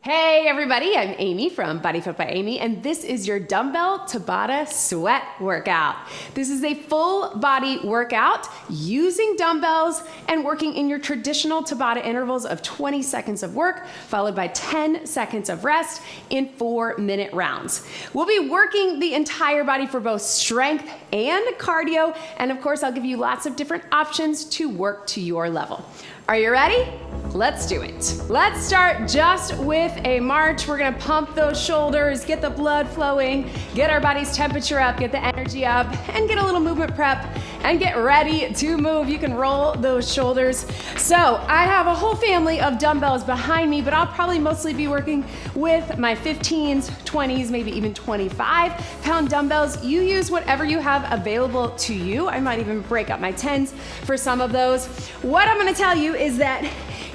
Hey everybody, I'm Amy from BodyFit by Amy, and this is your Dumbbell Tabata sweat workout. This is a full body workout using dumbbells and working in your traditional Tabata intervals of 20 seconds of work, followed by 10 seconds of rest in 4-minute rounds. We'll be working the entire body for both strength and cardio, and of course I'll give you lots of different options to work to your level. Are you ready? Let's do it. Let's start just with a march. We're gonna pump those shoulders, get the blood flowing, get our body's temperature up, get the energy up, and get a little movement prep, and get ready to move. You can roll those shoulders. So I have a whole family of dumbbells behind me, but I'll probably mostly be working with my 15s, 20s, maybe even 25-pound dumbbells. You use whatever you have available to you. I might even break up my 10s for some of those. What I'm gonna tell you is that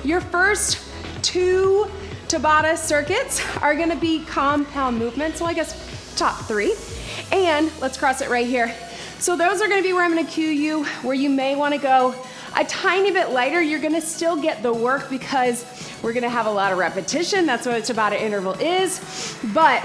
your first 2 Tabata circuits are gonna be compound movements, well I guess top 3, and let's cross it right here. So those are gonna be where I'm gonna cue you, where you may wanna go a tiny bit lighter. You're gonna still get the work because we're gonna have a lot of repetition. That's what a Tabata interval is, but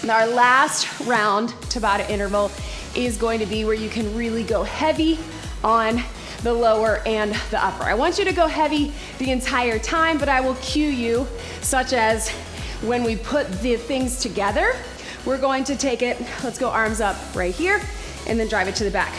our last round Tabata interval is going to be where you can really go heavy on the lower and the upper. I want you to go heavy the entire time, but I will cue you, such as when we put the things together, we're going to take it, let's go arms up right here, and then drive it to the back.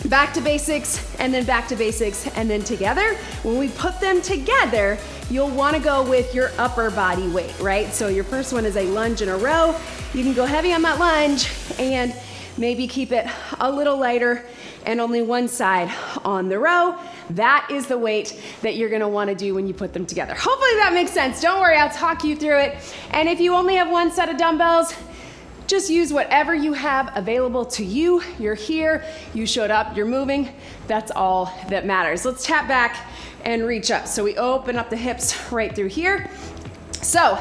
Back to basics, and then back to basics, and then together. When we put them together, you'll wanna go with your upper body weight, right? So your first one is a lunge in a row. You can go heavy on that lunge, and maybe keep it a little lighter and only one side on the row. That is the weight that you're gonna wanna do when you put them together. Hopefully that makes sense. Don't worry, I'll talk you through it. And if you only have one set of dumbbells, just use whatever you have available to you. You're here, you showed up, you're moving. That's all that matters. Let's tap back and reach up. So we open up the hips right through here. So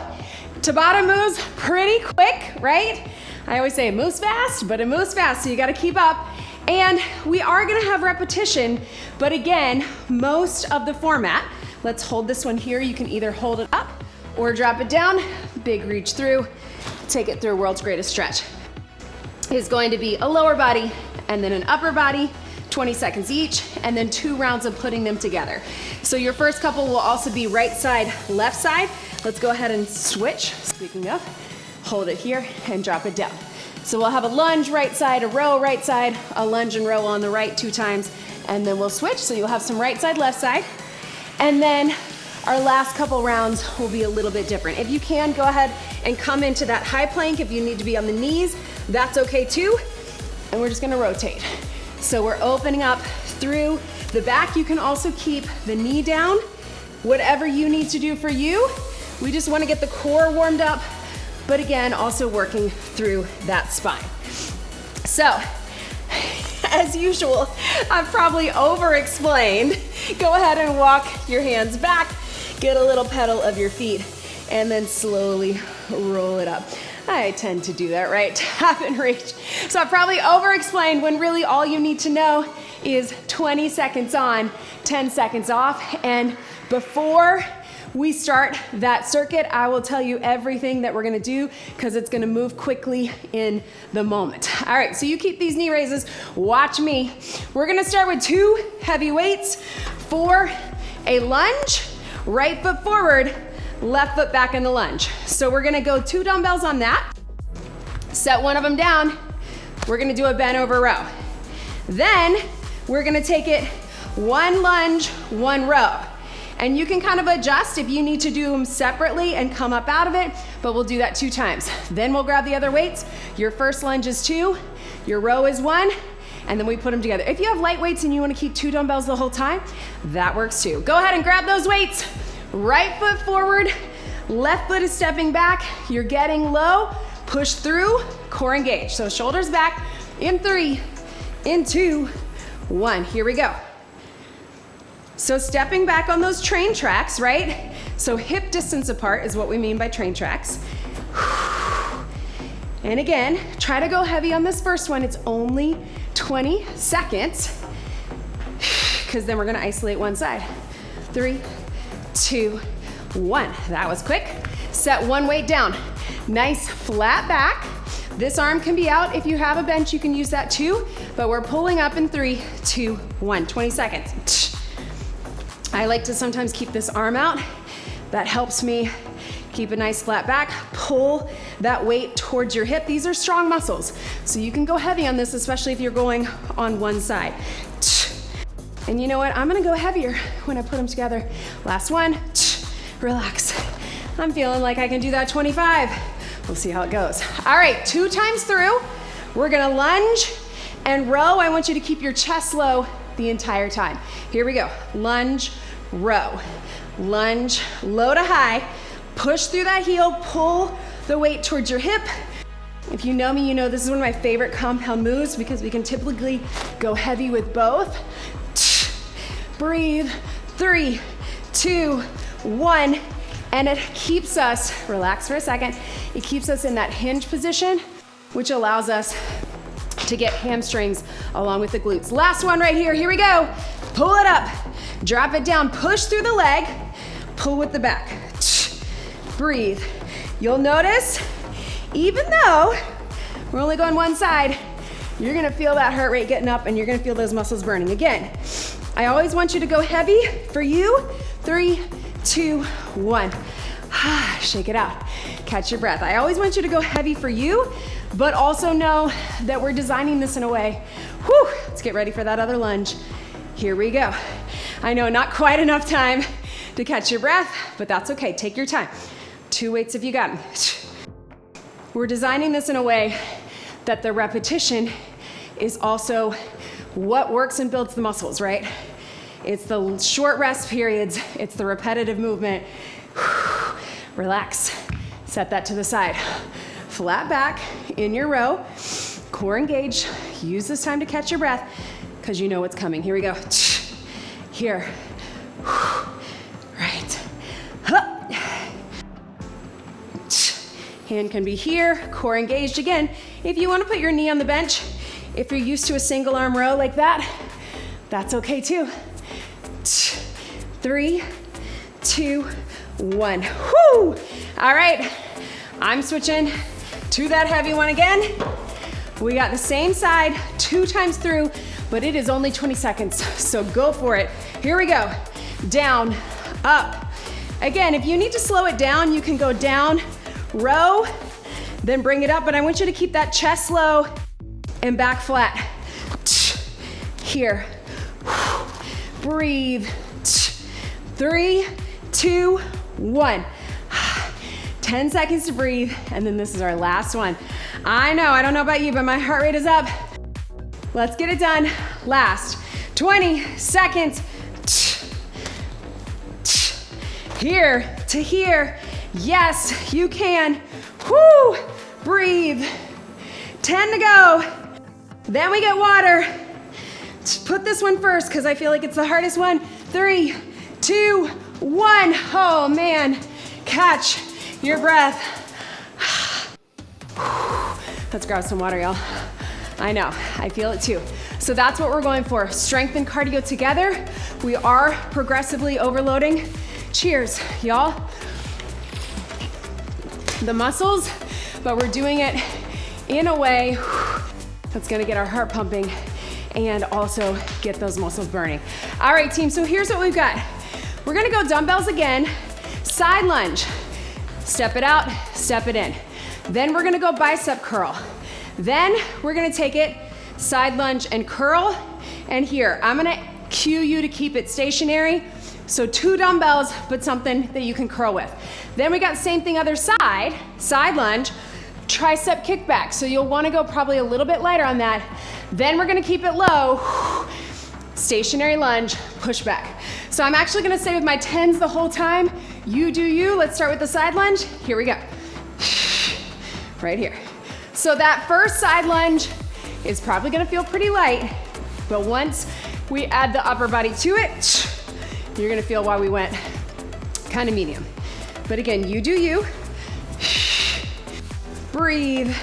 Tabata moves pretty quick, right? I always say it moves fast, but it moves fast, so you gotta keep up. And we are gonna have repetition, but again, most of the format, let's hold this one here. You can either hold it up or drop it down. Big reach through, take it through world's greatest stretch. Is going to be a lower body and then an upper body, 20 seconds each, and then 2 rounds of putting them together. So your first couple will also be right side, left side. Let's go ahead and switch. Speaking of, hold it here and drop it down. So we'll have a lunge right side, a row right side, a lunge and row on the right 2 times, and then we'll switch. So you'll have some right side, left side. And then our last couple rounds will be a little bit different. If you can, go ahead and come into that high plank. If you need to be on the knees, that's okay too. And we're just gonna rotate. So we're opening up through the back. You can also keep the knee down, whatever you need to do for you. We just wanna get the core warmed up, but again, also working through that spine. So, as usual, I've probably over-explained. Go ahead and walk your hands back, get a little pedal of your feet, and then slowly roll it up. I tend to do that, right? Tap and reach. So I've probably over-explained when really all you need to know is 20 seconds on, 10 seconds off, and before we start that circuit, I will tell you everything that we're gonna do because it's gonna move quickly in the moment. All right, so you keep these knee raises, watch me. We're gonna start with 2 heavy weights for a lunge, right foot forward, left foot back in the lunge. So we're gonna go 2 dumbbells on that, set one of them down, we're gonna do a bent over row. Then we're gonna take it 1 lunge, 1 row. And you can kind of adjust if you need to do them separately and come up out of it, but we'll do that 2 times. Then we'll grab the other weights. Your first lunge is 2, your row is 1, and then we put them together. If you have light weights and you wanna keep 2 dumbbells the whole time, that works too. Go ahead and grab those weights. Right foot forward, left foot is stepping back. You're getting low, push through, core engage. So shoulders back, in 3, in 2, 1. Here we go. So stepping back on those train tracks, right? So hip distance apart is what we mean by train tracks. And again, try to go heavy on this first one. It's only 20 seconds because then we're gonna isolate one side. 3, 2, 1. That was quick. Set one weight down. Nice flat back. This arm can be out. If you have a bench, you can use that too, but we're pulling up in 3, 2, 1, 20 seconds. I like to sometimes keep this arm out. That helps me keep a nice flat back. Pull that weight towards your hip. These are strong muscles, so you can go heavy on this, especially if you're going on one side. And you know what? I'm gonna go heavier when I put them together. Last one, relax. I'm feeling like I can do that 25. We'll see how it goes. All right, 2 times through. We're gonna lunge and row. I want you to keep your chest low the entire time. Here we go. Lunge, row. Lunge, low to high. Push through that heel, pull the weight towards your hip. If you know me, you know this is one of my favorite compound moves because we can typically go heavy with both. Breathe, 3, 2, 1. And it keeps us, relax for a second, it keeps us in that hinge position, which allows us to get hamstrings along with the glutes. Last one right here, here we go. Pull it up, drop it down, push through the leg, pull with the back. Breathe. You'll notice, even though we're only going one side, you're gonna feel that heart rate getting up and you're gonna feel those muscles burning. Again, I always want you to go heavy. For you, 3, 2, 1. Shake it out. Catch your breath. I always want you to go heavy for you, but also know that we're designing this in a way. Whew, let's get ready for that other lunge. Here we go. I know not quite enough time to catch your breath, but that's okay. Take your time. 2 weights if you got them. We're designing this in a way that the repetition is also what works and builds the muscles, right? It's the short rest periods. It's the repetitive movement. Relax. Set that to the side. Flat back in your row. Core engaged. Use this time to catch your breath because you know what's coming. Here we go. Here. Right. Hand can be here. Core engaged again. If you want to put your knee on the bench, if you're used to a single arm row like that, that's okay too. 3, 2, 1. Whoo! All right, I'm switching to that heavy one again. We got the same side 2 times through, but it is only 20 seconds, so go for it. Here we go. Down, up. Again, if you need to slow it down, you can go down, row, then bring it up, but I want you to keep that chest low and back flat. Here. Breathe. 3, 2, 1. 10 seconds to breathe, and then this is our last one. I know, I don't know about you, but my heart rate is up. Let's get it done. Last 20 seconds. Here to here. Yes, you can. Woo! Breathe. 10 to go. Then we get water. Put this one first because I feel like it's the hardest one. 3, 2, 1. Oh man, catch your breath. Let's grab some water, y'all. I know, I feel it too. So that's what we're going for. Strength and cardio together. We are progressively overloading. Cheers, y'all. The muscles, but we're doing it in a way that's gonna get our heart pumping and also get those muscles burning. All right, team, so here's what we've got. We're gonna go dumbbells again, side lunge. Step it out, step it in. Then we're gonna go bicep curl. Then we're gonna take it, side lunge and curl. And here, I'm gonna cue you to keep it stationary. So 2 dumbbells, but something that you can curl with. Then we got the same thing other side, side lunge, tricep kickback. So you'll wanna go probably a little bit lighter on that. Then we're gonna keep it low, stationary lunge, push back. So I'm actually gonna stay with my 10s the whole time. You do you. Let's start with the side lunge. Here we go. Right here. So that first side lunge is probably gonna feel pretty light, but once we add the upper body to it, you're gonna feel why we went kind of medium. But again, you do you. Breathe.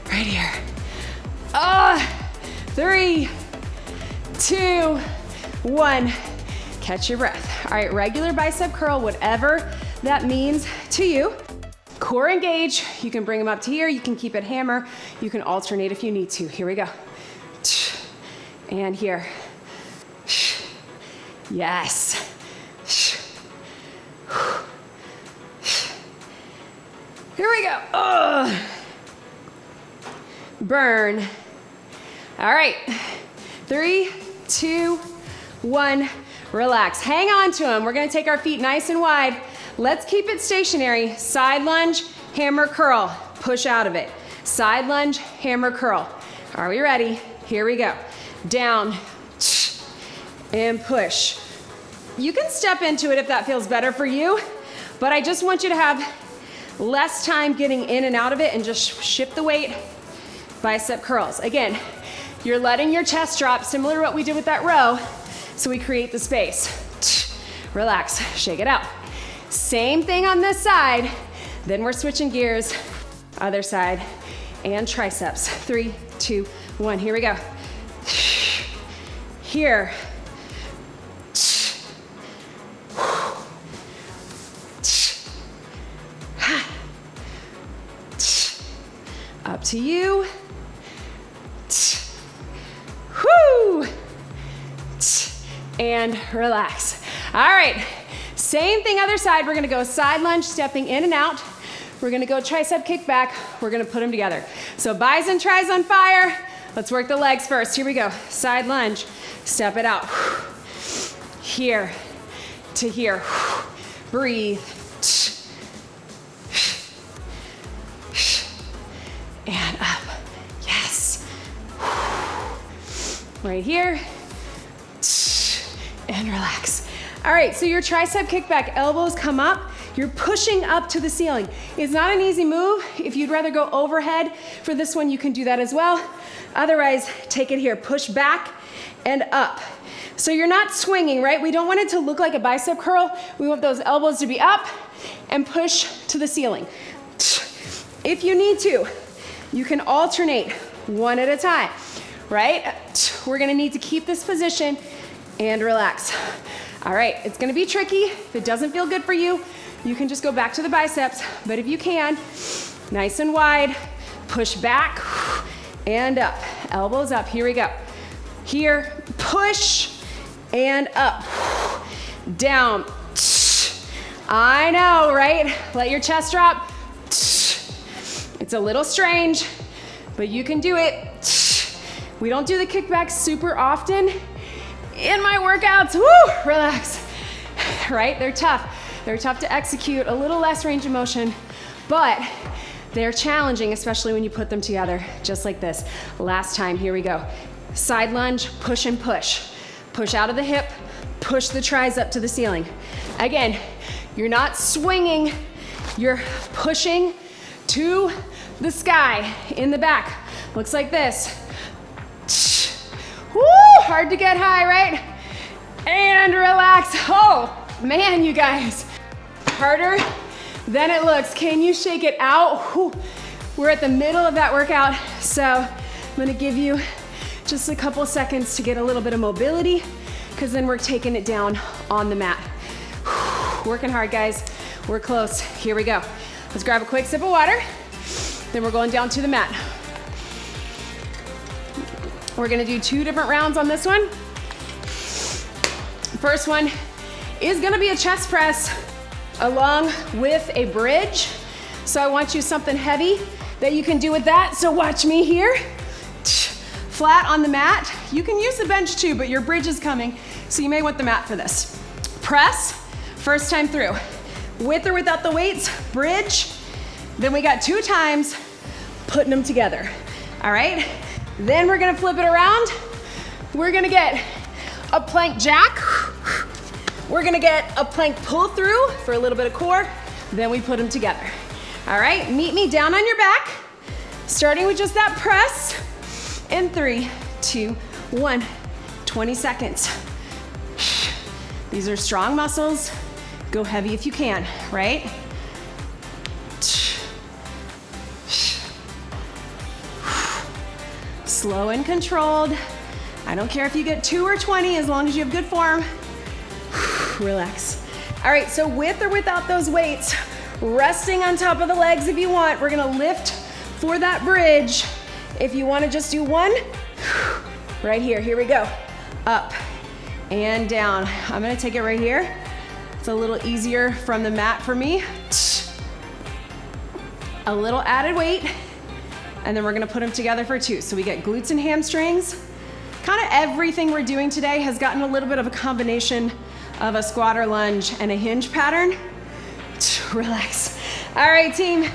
Right here. 3, 2, 1. Catch your breath. All right, regular bicep curl, whatever that means to you. Core engage, you can bring them up to here, you can keep it hammer, you can alternate if you need to. Here we go. And here. Yes. Here we go. Ugh. Burn. All right. 3, 2, 1. Relax. Hang on to them. We're going to take our feet nice and wide. Let's keep it stationary. Side lunge, hammer curl. Push out of it. Side lunge, hammer curl. Are we ready? Here we go. Down and push. You can step into it if that feels better for you, but I just want you to have less time getting in and out of it and just shift the weight. Bicep curls. Again, you're letting your chest drop, similar to what we did with that row, so we create the space. Relax, shake it out. Same thing on this side, then we're switching gears, other side, and triceps. 3, 2, 1, here we go. Here. Up to you. Whoo! And relax. All right, same thing other side. We're gonna go side lunge, stepping in and out. We're gonna go tricep kick back. We're gonna put them together. So bis and tris on fire. Let's work the legs first. Here we go. Side lunge, step it out. Here to here. Breathe. And up. Yes. Right here. And relax. All right, so your tricep kickback, elbows come up. You're pushing up to the ceiling. It's not an easy move. If you'd rather go overhead for this one, you can do that as well. Otherwise, take it here. Push back and up. So you're not swinging, right? We don't want it to look like a bicep curl. We want those elbows to be up and push to the ceiling. If you need to, you can alternate one at a time, right? We're gonna need to keep this position and relax. All right, it's gonna be tricky. If it doesn't feel good for you, you can just go back to the biceps, but if you can, nice and wide, push back and up, elbows up, here we go. Here, push and up, down. I know, right? Let your chest drop. It's a little strange, but you can do it. We don't do the kickbacks super often in my workouts. Woo, relax, right? They're tough. They're tough to execute, a little less range of motion, but they're challenging, especially when you put them together, just like this. Last time, here we go. Side lunge, push and push. Push out of the hip, push the tris up to the ceiling. Again, you're not swinging, you're pushing to the sky in the back. Looks like this. Woo, hard to get high, right? And relax. Oh, man, you guys. Harder than it looks. Can you shake it out? Whew. We're at the middle of that workout, so I'm gonna give you just a couple seconds to get a little bit of mobility, because then we're taking it down on the mat. Whew. Working hard, guys. We're close. Here we go. Let's grab a quick sip of water. Then we're going down to the mat. We're gonna do 2 different rounds on this one. First one is gonna be a chest press along with a bridge. So I want you something heavy that you can do with that. So watch me here. Flat on the mat. You can use the bench too, but your bridge is coming, so you may want the mat for this. Press, first time through. With or without the weights, bridge. Then we got 2 times, putting them together. All right? Then we're gonna flip it around. We're gonna get a plank jack. We're gonna get a plank pull through for a little bit of core. Then we put them together. All right, meet me down on your back, starting with just that press. In 3, 2, 1, 20 seconds. These are strong muscles. Go heavy if you can, right? Slow and controlled. I don't care if you get 2 or 20, as long as you have good form. Relax. All right, so with or without those weights, resting on top of the legs if you want. We're gonna lift for that bridge. If you wanna just do one, right here we go. Up and down. I'm gonna take it right here. It's a little easier from the mat for me. A little added weight, and then we're gonna put them together for two. So we get glutes and hamstrings. Kind of everything we're doing today has gotten a little bit of a combination of a squat or lunge and a hinge pattern. Relax. All right, team.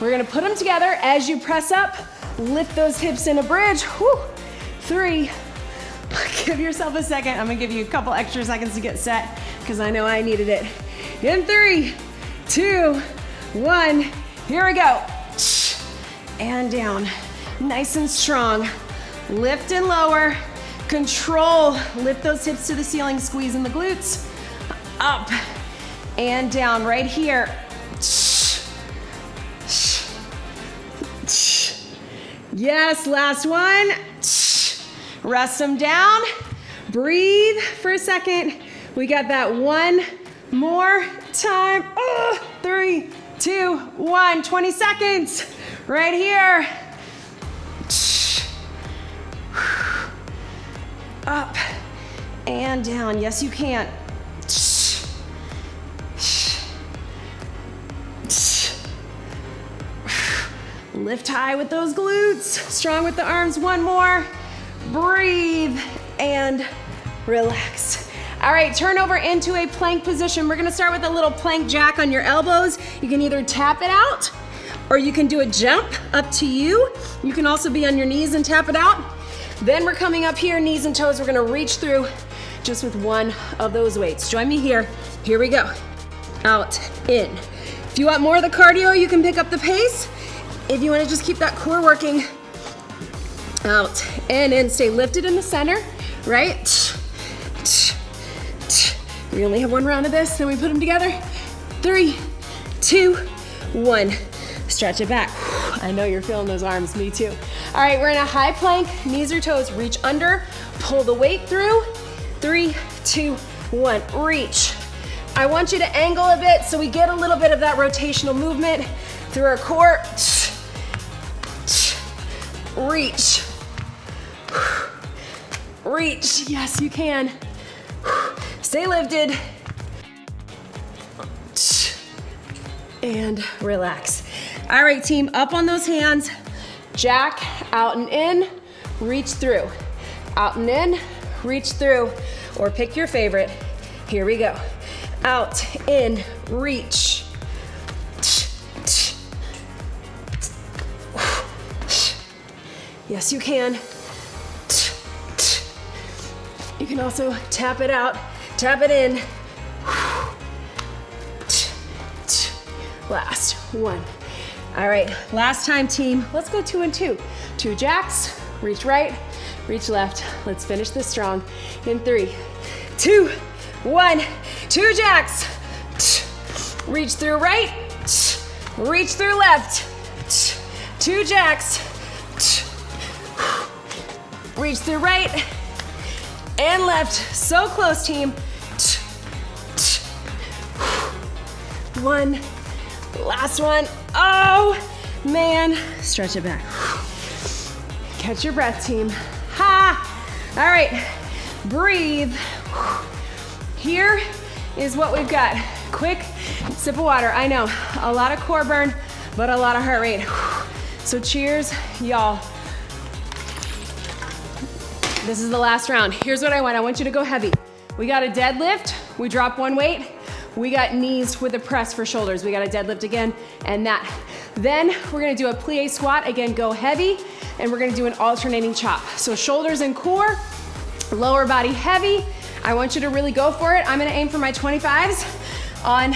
We're gonna put them together. As you press up, lift those hips in a bridge. Whew. 3. Give yourself a second. I'm gonna give you a couple extra seconds to get set because I know I needed it. In 3, 2, 1. Here we go. And down. Nice and strong. Lift and lower. Control. Lift those hips to the ceiling. Squeeze in the glutes. Up and down right here. Yes, last one. Rest them down. Breathe for a second. We got that one more time. 3, 2, 1. 20 seconds. Right here. Up and down. Yes, you can. Lift high with those glutes. Strong with the arms. One more. Breathe and relax. All right, turn over into a plank position. We're gonna start with a little plank jack on your elbows. You can either tap it out or you can do a jump, up to you. You can also be on your knees and tap it out. Then we're coming up here, knees and toes. We're gonna reach through just with one of those weights. Join me here. Here we go. Out, in. If you want more of the cardio, you can pick up the pace. If you wanna just keep that core working, out and in. Stay lifted in the center, right? We only have one round of this, then we put them together. 3, 2, 1. Stretch it back. I know you're feeling those arms, me too. All right, we're in a high plank, knees or toes, reach under, pull the weight through. 3, 2, 1, reach. I want you to angle a bit so we get a little bit of that rotational movement through our core. Reach. Reach, yes you can. Stay lifted. And relax. All right, team, up on those hands. Jack, out and in, reach through. Out and in, reach through. Or pick your favorite. Here we go. Out, in, reach. Yes, you can. You can also tap it out, tap it in. Last one. All right, last time, team. Let's go 2 and 2. 2 jacks, reach right, reach left. Let's finish this strong. In 3, 2, 1. 2 jacks. Reach through right, reach through left. 2 jacks. Reach through right and left. So close, team. 1. Last one. Oh, man. Stretch it back. Catch your breath, team. Ha! All right. Breathe. Here is what we've got. Quick sip of water. I know, a lot of core burn, but a lot of heart rate. So cheers, y'all. This is the last round. Here's what I want. I want you to go heavy. We got a deadlift. We drop one weight. We got knees with a press for shoulders. We got a deadlift again and that. Then we're gonna do a plie squat. Again, go heavy. And we're gonna do an alternating chop. So shoulders and core, lower body heavy. I want you to really go for it. I'm gonna aim for my 25s on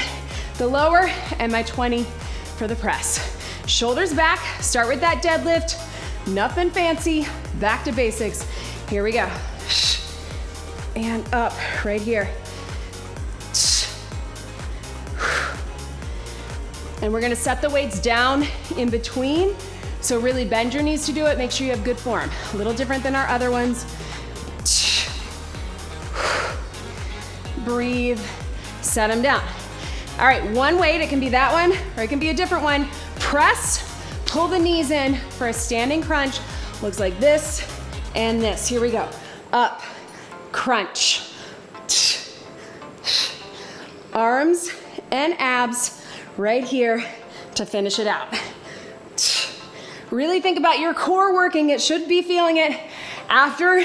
the lower and my 20 for the press. Shoulders back, start with that deadlift. Nothing fancy, back to basics. Here we go. And up, right here. And we're gonna set the weights down in between. So really bend your knees to do it. Make sure you have good form. A little different than our other ones. breathe, set them down. All right, one weight, it can be that one, or it can be a different one. Press, pull the knees in for a standing crunch. Looks like this and this. Here we go. Up, crunch. Arms and abs right here to finish it out. Really think about your core working. It should be feeling it after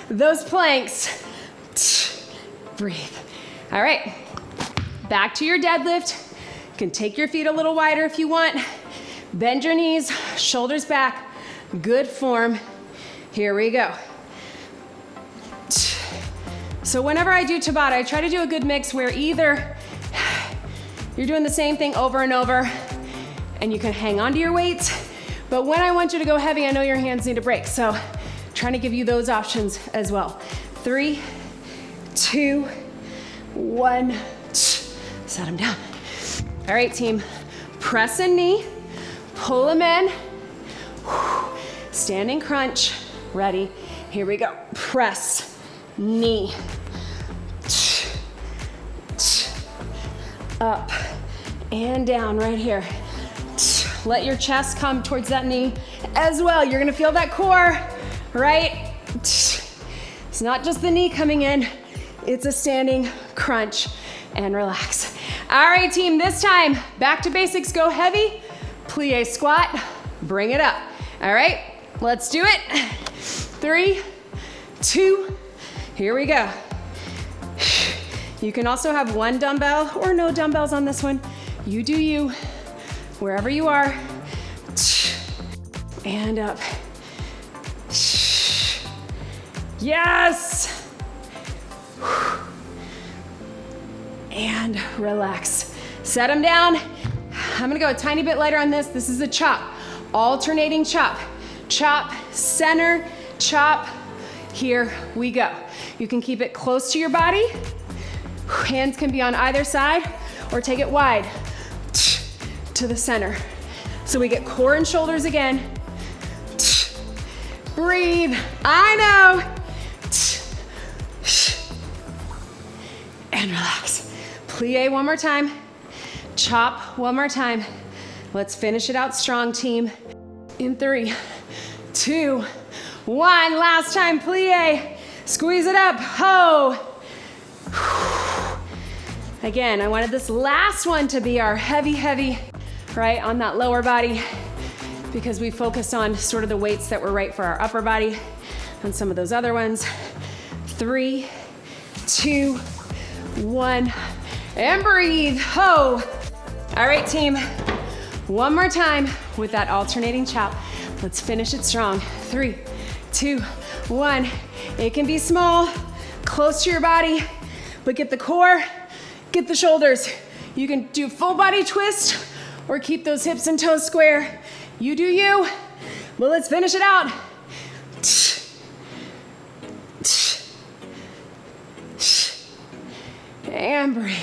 those planks. Breathe. All right, back to your deadlift. You can take your feet a little wider if you want. Bend your knees, shoulders back. Good form. Here we go. So whenever I do Tabata, I try to do a good mix where either you're doing the same thing over and over and you can hang on to your weights, but when I want you to go heavy, I know your hands need a break. So trying to give you those options as well. 3, 2, 1, set them down. All right, team, press a knee, pull them in, standing crunch, ready, here we go. Press, knee, up and down right here. Let your chest come towards that knee as well. You're gonna feel that core, right? It's not just the knee coming in, it's a standing crunch and relax. All right, team, this time, back to basics, go heavy, plie squat, bring it up. All right, let's do it. 3, 2, here we go. You can also have one dumbbell or no dumbbells on this one. You do you, wherever you are. And up. Yes! And relax. Set them down. I'm gonna go a tiny bit lighter on this. This is a chop, alternating chop. Chop, center, chop. Here we go. You can keep it close to your body. Hands can be on either side or take it wide to the center. So we get core and shoulders again. Breathe, I know. And relax. Plie one more time. Chop one more time. Let's finish it out strong, team. In 3, 2, 1. Last time, plie. Squeeze it up, ho. Again, I wanted this last one to be our heavy, right, on that lower body, because we focused on sort of the weights that were right for our upper body and some of those other ones. 3, 2, 1, and breathe, ho. All right, team, one more time with that alternating chop. Let's finish it strong. 3, 2, 1. It can be small, close to your body, but get the core, get the shoulders. You can do full body twist or keep those hips and toes square. You do you. Well, let's finish it out. And breathe.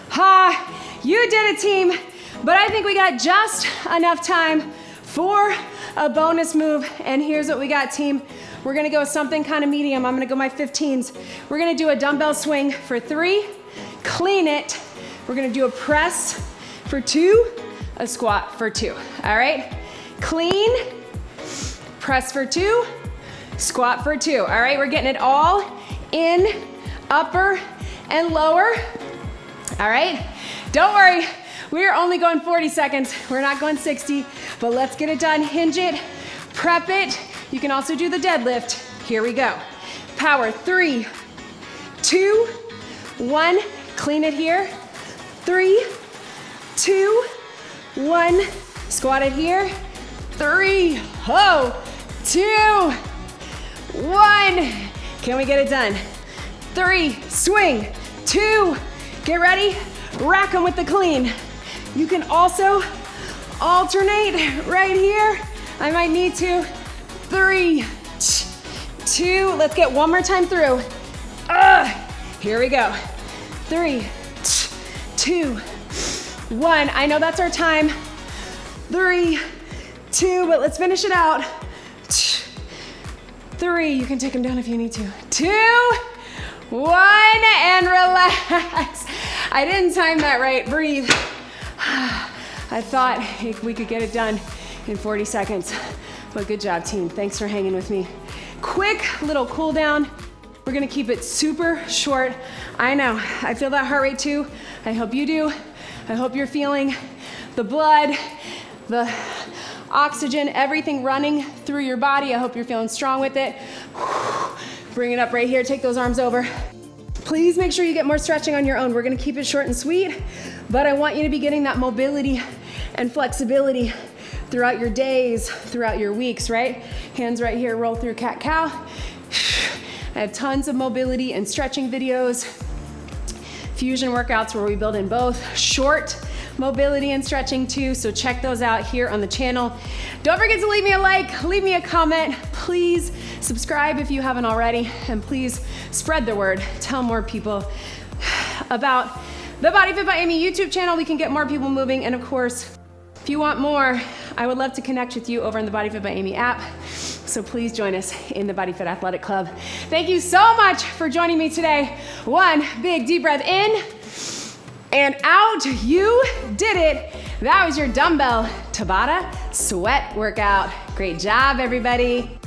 Ha, you did it, team. But I think we got just enough time for a bonus move. And here's what we got, team. We're gonna go something kind of medium. I'm gonna go my 15s. We're gonna do a dumbbell swing for 3, clean it. We're gonna do a press for 2, a squat for 2. All right, clean, press for 2, squat for 2. All right, we're getting it all in upper and lower. All right, don't worry, we're only going 40 seconds. We're not going 60, but let's get it done. Hinge it, prep it. You can also do the deadlift. Here we go. Power, 3, 2, 1. Clean it here. 3, 2, 1. Squat it here. 3, 2, 1. Can we get it done? 3, swing. 2, get ready. Rack them with the clean. You can also alternate right here. I might need to. 3, 2, let's get one more time through. Here we go. 3, 2, 1. I know that's our time. 3, 2, but let's finish it out. 3, you can take them down if you need to. 2, 1, and relax. I didn't time that right, breathe. I thought we could get it done in 40 seconds, but good job, team. Thanks for hanging with me. Quick little cool down. We're gonna keep it super short. I know, I feel that heart rate too. I hope you do. I hope you're feeling the blood, the oxygen, everything running through your body. I hope you're feeling strong with it. Bring it up right here, take those arms over. Please make sure you get more stretching on your own. We're gonna keep it short and sweet, but I want you to be getting that mobility and flexibility throughout your days, throughout your weeks, right? Hands right here, roll through cat-cow. I have tons of mobility and stretching videos, fusion workouts where we build in both short mobility and stretching too, so check those out here on the channel. Don't forget to leave me a like, leave me a comment. Please subscribe if you haven't already, and please spread the word. Tell more people about the BodyFit by Amy YouTube channel. We can get more people moving, and of course, if you want more, I would love to connect with you over in the BodyFit by Amy app. So please join us in the BodyFit Athletic Club. Thank you so much for joining me today. One big deep breath in and out. You did it. That was your dumbbell Tabata sweat workout. Great job, everybody.